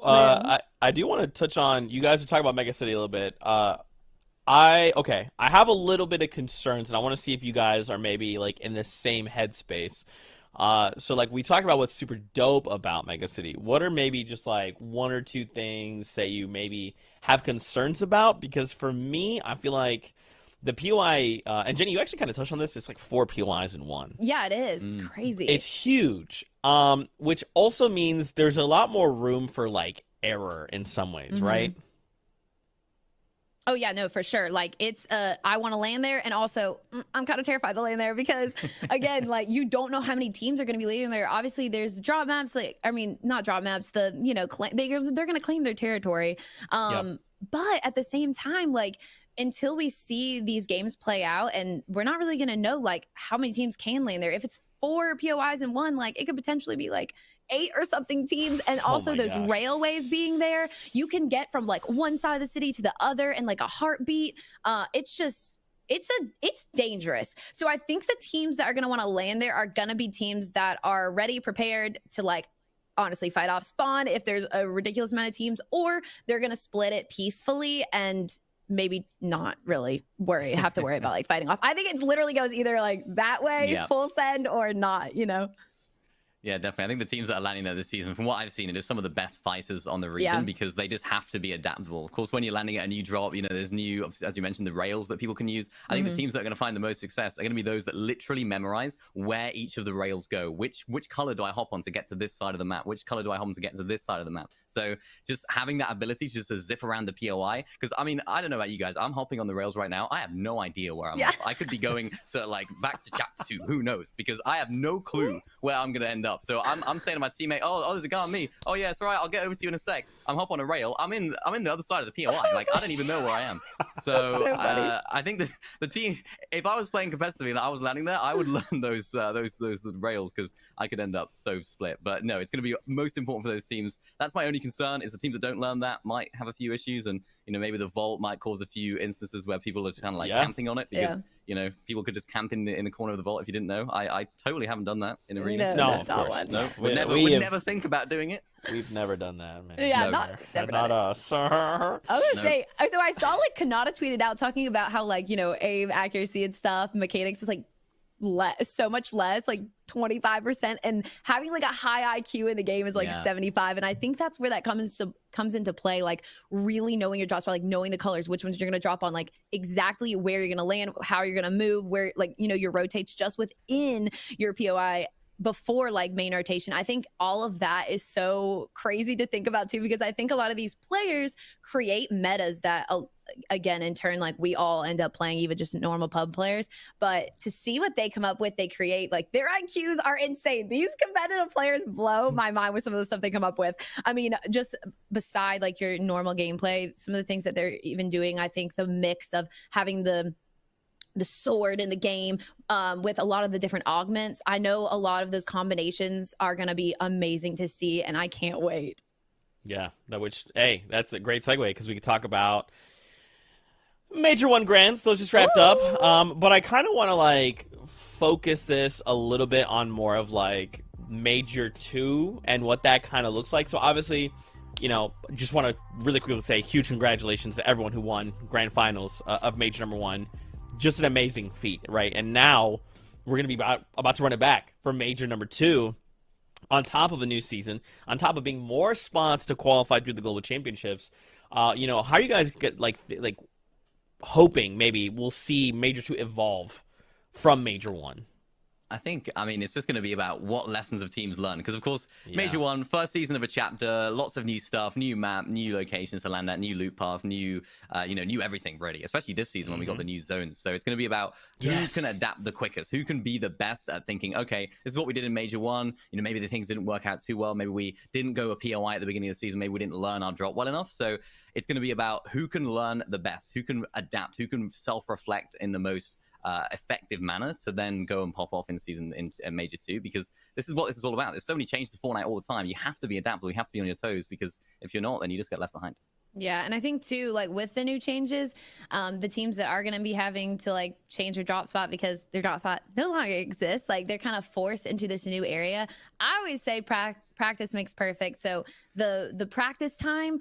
I do want to touch on, you guys are talking about Mega City a little bit. I have a little bit of concerns, and I want to see if you guys are maybe in the same headspace. So we talked about what's super dope about Mega City. What are maybe just one or two things that you maybe have concerns about? Because for me, I feel like the POI, and Jenny, you actually kind of touched on this. It's 4 POIs in one. Yeah, it is. It's crazy. It's huge. Which also means there's a lot more room for error in some ways, right? Oh yeah, no, for sure. Like it's I want to land there, and also I'm kind of terrified to land there because again, like you don't know how many teams are going to be landing there. Obviously, there's drop maps. Like I mean, not drop maps. The they're going to claim their territory. Yep. But at the same time, like until we see these games play out, and we're not really going to know like how many teams can land there. If it's 4 POIs in one, like it could potentially be like 8 or something teams. And also those railways being there, you can get from like one side of the city to the other in like a heartbeat. It's just it's dangerous. So I think the teams that are going to want to land there are going to be teams that are ready, prepared to like honestly fight off spawn if there's a ridiculous amount of teams, or they're going to split it peacefully and maybe not really have to worry about like fighting off. I think it literally goes either like that way, full send, or not, you know? Yeah, definitely. I think the teams that are landing there this season, from what I've seen, it is some of the best fighters on the region because they just have to be adaptable. Of course, when you're landing at a new drop, you know, there's new, as you mentioned, the rails that people can use. I think the teams that are going to find the most success are going to be those that literally memorize where each of the rails go. Which color do I hop on to get to this side of the map? Which color do I hop on to get to this side of the map? So just having that ability just to zip around the POI. Because, I mean, I don't know about you guys. I'm hopping on the rails right now. I have no idea where I'm at. I could be going to, like, back to chapter 2. Who knows? Because I have no clue where I'm going to end up. So I'm saying to my teammate, oh, there's a guy on me. Oh, yeah, it's all right. I'll get over to you in a sec. I'm hop on a rail. I'm in the other side of the POI. Like, I don't even know where I am. So, I think the team, if I was playing competitively and I was landing there, I would learn those rails because I could end up so split. But no, it's going to be most important for those teams. That's my only concern, is the teams that don't learn that might have a few issues, and you know, maybe the vault might cause a few instances where people are kind of like camping on it because you know, people could just camp in the corner of the vault if you didn't know. I totally haven't done that in arena. No, not once. No, would never think about doing it. We've never done that, man. Yeah, never not us. I was gonna say, so I saw like Kanata tweeted out talking about how like, you know, aim accuracy and stuff, mechanics is like so much less, like 25%, and having like a high IQ in the game is like 75, and I think that's where that comes into play, like really knowing your drop spot, like knowing the colors, which ones you're going to drop on, like exactly where you're going to land, how you're going to move, where like, you know, your rotates just within your POI before like main rotation. I think all of that is so crazy to think about too, because I think a lot of these players create metas that again, in turn, like we all end up playing, even just normal pub players. But to see what they come up with, they create, like their IQs are insane. These competitive players blow my mind with some of the stuff they come up with. I mean, just beside like your normal gameplay, some of the things that they're even doing, I think the mix of having the sword in the game with a lot of the different augments, I know a lot of those combinations are going to be amazing to see, and I can't wait. Yeah, hey, that's a great segue because we could talk about Major 1 Grands. Those just wrapped up. But I kind of want to like focus this a little bit on more of like Major 2 and what that kind of looks like. So obviously, you know, just want to really quickly say huge congratulations to everyone who won Grand Finals of Major number 1. Just an amazing feat, right? And now we're going to be about to run it back for Major number 2 on top of a new season, on top of being more spots to qualify through the Global Championships. You know, how are you guys get like hoping maybe we'll see Major 2 evolve from Major 1? I mean, it's just going to be about what lessons of teams learn. Because, of course, Major 1, first season of a chapter, lots of new stuff, new map, new locations to land at, new loot path, new, new everything, really. Especially this season when we got the new zones. So it's going to be about who can adapt the quickest, who can be the best at thinking, okay, this is what we did in Major 1. You know, maybe the things didn't work out too well. Maybe we didn't go a POI at the beginning of the season. Maybe we didn't learn our drop well enough. So it's going to be about who can learn the best, who can adapt, who can self-reflect in the most effective manner to then go and pop off in season in Major 2, because this is what this is all about. There's so many changes to Fortnite all the time. You have to be adaptable. You have to be on your toes, because if you're not, then you just get left behind. Yeah, and I think too, like with the new changes, the teams that are going to be having to like change their drop spot because their drop spot no longer exists, like they're kind of forced into this new area. I always say practice makes perfect. So the practice time,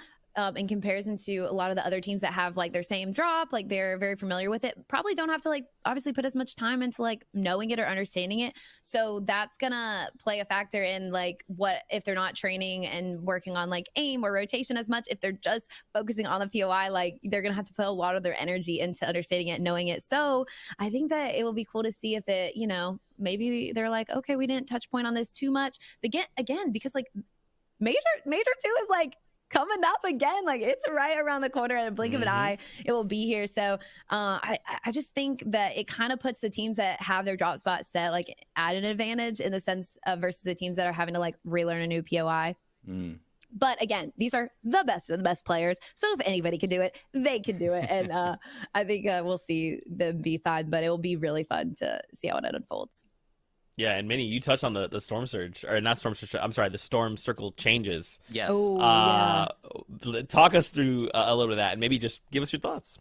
in comparison to a lot of the other teams that have like their same drop, like they're very familiar with it, probably don't have to like obviously put as much time into like knowing it or understanding it. So that's gonna play a factor in like what if they're not training and working on like aim or rotation as much. If they're just focusing on the POI, like they're gonna have to put a lot of their energy into understanding it, knowing it. So I think that it will be cool to see if it, you know, maybe they're like, okay, we didn't touch point on this too much, but again, because like Major 2 is like coming up again. Like it's right around the corner in a blink of an eye. It will be here. So I just think that it kind of puts the teams that have their drop spot set like at an advantage in the sense of versus the teams that are having to like relearn a new POI. But again, these are the best of the best players. So if anybody can do it, they can do it. And I think we'll see them be fine, but it will be really fun to see how it unfolds. Yeah, and Minnie, you touched on the storm surge, or not storm surge. I'm sorry, the storm circle changes. Yes. Oh, Talk us through a little bit of that, and maybe just give us your thoughts.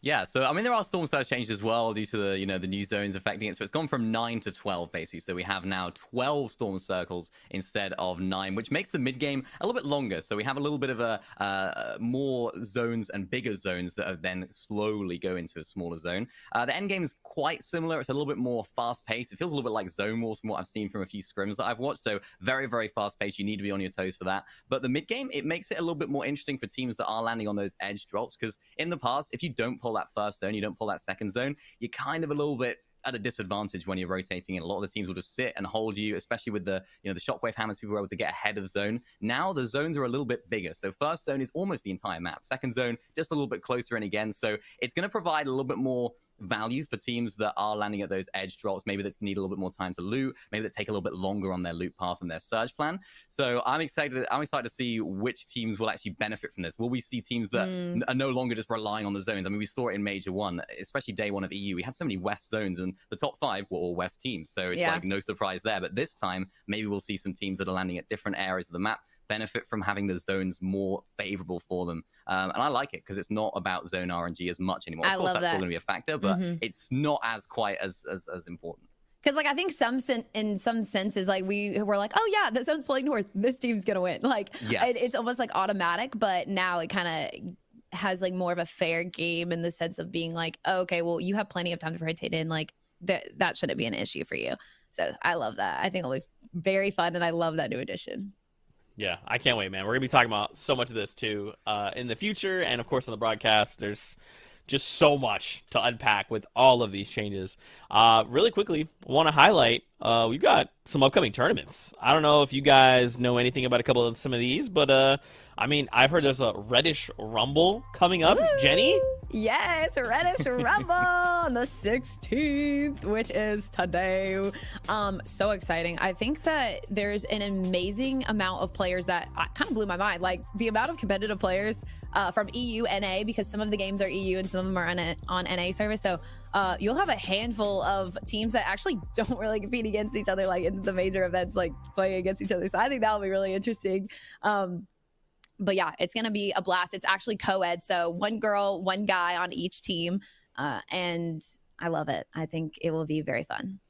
Yeah, so I mean, there are storm surge changes as well due to the the new zones affecting it. So it's gone from 9 to 12 basically. So we have now 12 storm circles instead of 9, which makes the mid game a little bit longer. So we have a little bit of a more zones and bigger zones that are then slowly go into a smaller zone. The end game is quite similar. It's a little bit more fast paced. It feels a little bit like Zone Wars from what I've seen from a few scrims that I've watched. So very, very fast paced. You need to be on your toes for that. But the mid game, it makes it a little bit more interesting for teams that are landing on those edge drops, because in the past, if you don't pull that first zone, you don't pull that second zone, you're kind of a little bit at a disadvantage when you're rotating in. A lot of the teams will just sit and hold you, especially with the the shockwave hammers. People were able to get ahead of zone. Now the zones are a little bit bigger, so first zone is almost the entire map, second zone just a little bit closer in again, so it's going to provide a little bit more value for teams that are landing at those edge drops, maybe that need a little bit more time to loot, maybe that take a little bit longer on their loot path and their surge plan. So I'm excited to see which teams will actually benefit from this. Will we see teams that are no longer just relying on the zones? I mean, we saw it in Major 1, especially day 1 of EU. We had so many West zones, and the top 5 were all West teams, so it's like no surprise there. But this time, maybe we'll see some teams that are landing at different areas of the map benefit from having the zones more favorable for them. And I like it because it's not about zone RNG as much anymore. Of course, that's still going to be a factor, but it's not as quite as important. Because like I think in some senses, like we were like, oh yeah, the zone's playing north, this team's gonna win. Like it's almost like automatic, but now it kind of has like more of a fair game in the sense of being like, oh, okay, well you have plenty of time to rotate in, like that shouldn't be an issue for you. So I love that. I think it'll be very fun, and I love that new addition. Yeah, I can't wait, man. We're going to be talking about so much of this, too, in the future. And, of course, on the broadcast, there's just so much to unpack with all of these changes. Really quickly, I want to highlight, we've got some upcoming tournaments. I don't know if you guys know anything about some of these, but, I mean, I've heard there's a Reddish Rumble coming up. Woo! Jenny? Yes, Reddish Rumble on the 16th, which is today. So exciting. I think that there's an amazing amount of players that kind of blew my mind. Like the amount of competitive players from EU, NA, because some of the games are EU and some of them are on NA service. So you'll have a handful of teams that actually don't really compete against each other, like in the major events, like playing against each other. So I think that'll be really interesting. But yeah, it's going to be a blast. It's actually co-ed. So 1 girl, 1 guy on each team. And I love it. I think it will be very fun.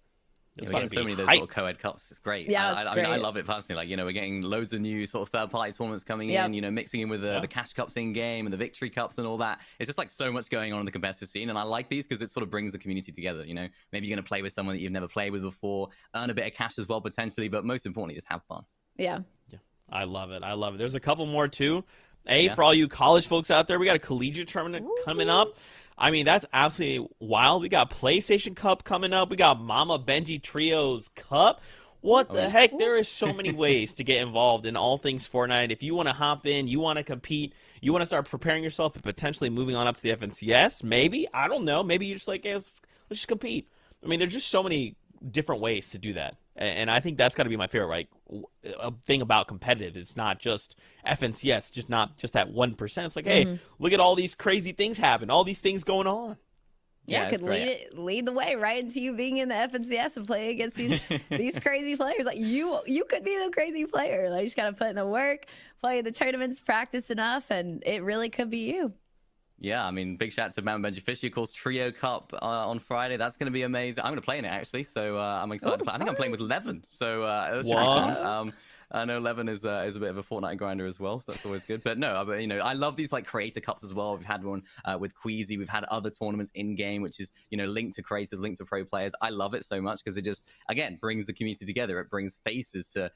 We're getting so many of those little co-ed cups. It's great. Yeah, I mean, I love it personally. Like, we're getting loads of new sort of third-party tournaments coming in, mixing in with the cash cups in-game and the victory cups and all that. It's just like so much going on in the competitive scene. And I like these because it sort of brings the community together. Maybe you're going to play with someone that you've never played with before, earn a bit of cash as well, potentially. But most importantly, just have fun. Yeah. I love it. There's a couple more, too. For all you college folks out there, we got a collegiate tournament coming up. I mean, that's absolutely wild. We got PlayStation Cup coming up. We got Mama Benji Trios Cup. What the heck? There is so many ways to get involved in all things Fortnite. If you want to hop in, you want to compete, you want to start preparing yourself and potentially moving on up to the FNCS, maybe. I don't know. Maybe you're just like, hey, let's just compete. I mean, there's just so many different ways to do that. And I think that's got to be my favorite, right? A thing about competitive is not just FNCS, just not just that 1%. It's like, hey, look at all these crazy things happen, all these things going on. Yeah, it could lead the way right into you being in the FNCS and playing against these crazy players. Like you could be the crazy player. Like you just gotta put in the work, play the tournaments, practice enough, and it really could be you. Yeah, I mean, big shout out to Mount Benji Fisher, of course, Trio Cup on Friday. That's going to be amazing. I'm going to play in it, actually, so I'm excited. I think I'm playing with Levin, so that should be fun. I know Levin is a bit of a Fortnite grinder as well, so that's always good. But no, I love these like creator cups as well. We've had one with Queasy. We've had other tournaments in game, which is linked to creators, linked to pro players. I love it so much because it just again brings the community together. It brings faces to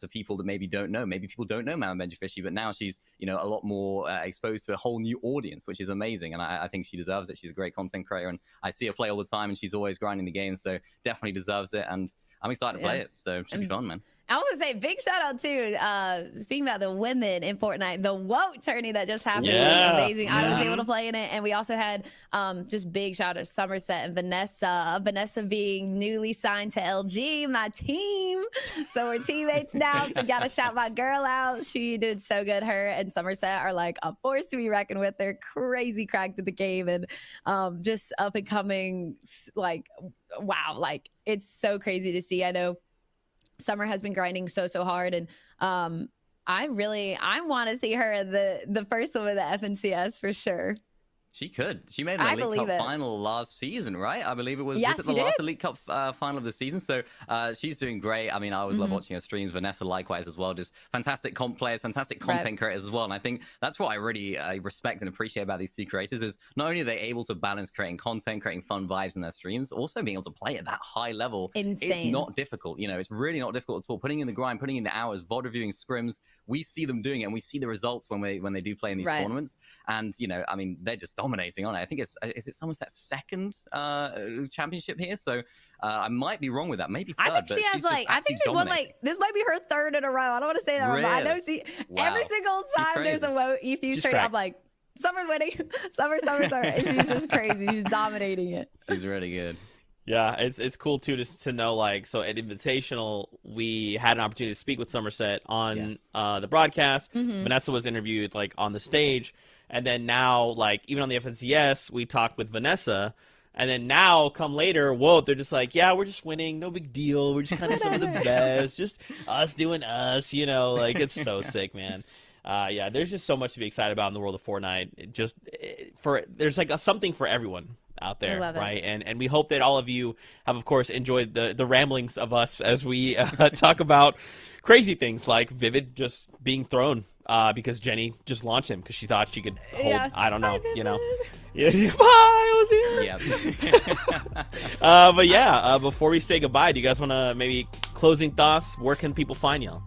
people that maybe don't know. Maybe people don't know Mount Benji Fishy, but now she's a lot more exposed to a whole new audience, which is amazing. And I think she deserves it. She's a great content creator, and I see her play all the time, and she's always grinding the game. So definitely deserves it. And I'm excited to play it. So it should be fun, man. I was gonna say big shout out to speaking about the women in Fortnite, the WOT tourney that just happened Yeah. was amazing. I was able to play in it, and we also had just big shout out to Somerset and Vanessa. Vanessa being newly signed to LG, my team. So we're teammates now. So gotta shout my girl out. She did so good. Her and Somerset are like a force to be reckoned with. They're crazy cracked at the game and just up and coming. Like wow, like it's so crazy to see. I know Summer has been grinding so hard, and I want to see her in the first one with the FNCS for sure. She could. She made an Elite Cup final last season, right? I believe it was. Yes, was it the last Elite Cup final of the season? So she's doing great. I mean, I always love watching her streams. Vanessa, likewise, as well. Just fantastic comp players, fantastic content creators as well. And I think that's what I really respect and appreciate about these two creators is not only are they able to balance creating content, creating fun vibes in their streams, also being able to play at that high level. Insane. It's not difficult. You know, it's really not difficult at all. Putting in the grind, putting in the hours, VOD reviewing scrims, we see them doing it, and we see the results when they do play in these tournaments. And you know, I mean, they're just dominating on it. I think is it Somerset's second championship here? So I might be wrong with that. Maybe third. I think she has I think she's won this might be her third in a row. I don't want to say that, really? But I know she every single time there's a WOT E3 straight, I'm like, Summer's winning, Summer, and she's just crazy. She's dominating it. She's really good. Yeah, it's cool too just to know like so at Invitational we had an opportunity to speak with Somerset on the broadcast. Vanessa was interviewed like on the stage. And then now, like, even on the FNCS, we talked with Vanessa. And then now, come later, whoa, they're just like, yeah, we're just winning. No big deal. We're just kind of some of the best. Just us doing us, you know. Like, it's so sick, man. Yeah, there's just so much to be excited about in the world of Fortnite. There's, like, something for everyone out there, right? And we hope that all of you have, of course, enjoyed the ramblings of us as we talk about crazy things like Vivid just being thrown. Because Jenny just launched him because she thought she could hold, I don't know, you know. Yeah, bye, I was here. But yeah, before we say goodbye, do you guys want to maybe closing thoughts? Where can people find y'all?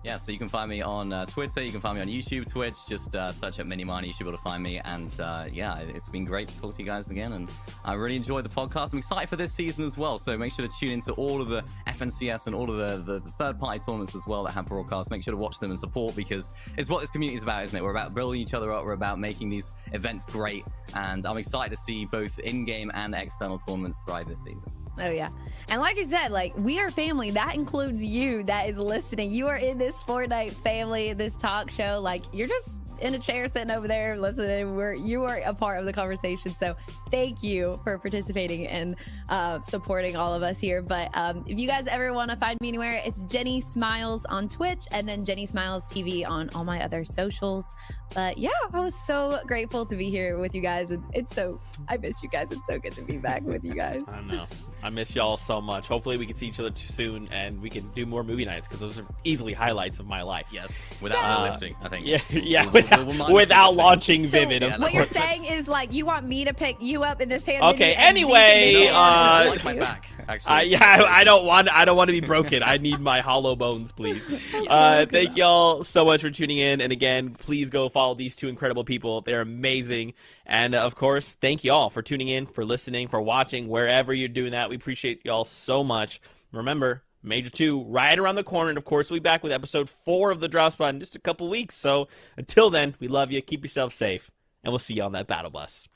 Yeah, so you can find me on Twitter, you can find me on YouTube, Twitch, just search up Minimani, you should be able to find me, and yeah, it's been great to talk to you guys again, and I really enjoyed the podcast. I'm excited for this season as well, so make sure to tune into all of the FNCS and all of the third-party tournaments as well that have broadcasts. Make sure to watch them and support, because it's what this community is about, isn't it? We're about building each other up, we're about making these events great, and I'm excited to see both in-game and external tournaments thrive this season. Oh yeah, and like I said, like we are family. That includes you that is listening. You are in this Fortnite family, this talk show. Like you're just in a chair sitting over there listening. You are a part of the conversation. So thank you for participating and supporting all of us here. But if you guys ever want to find me anywhere, it's Jenny Smiles on Twitch and then Jenny Smiles TV on all my other socials. But yeah, I was so grateful to be here with you guys, and I miss you guys. It's so good to be back with you guys. I know. I miss y'all so much. Hopefully we can see each other soon and we can do more movie nights because those are easily highlights of my life. Yes, without lifting, I think. Yeah, without launting Vivid. So what you're saying is like you want me to pick you up in this hand. Okay. Anyway, I like my back. Actually, I don't want to be broken. I need my hollow bones, please. Thank y'all so much for tuning in, and again, please go follow these two incredible people. They're amazing, and of course, thank y'all for tuning in, for listening, for watching, wherever you're doing that. We appreciate y'all so much. Remember, Major 2 right around the corner, and of course, we'll be back with episode 4 of the Drop Spot in just a couple weeks. So until then, we love you. Keep yourself safe, and we'll see you on that battle bus.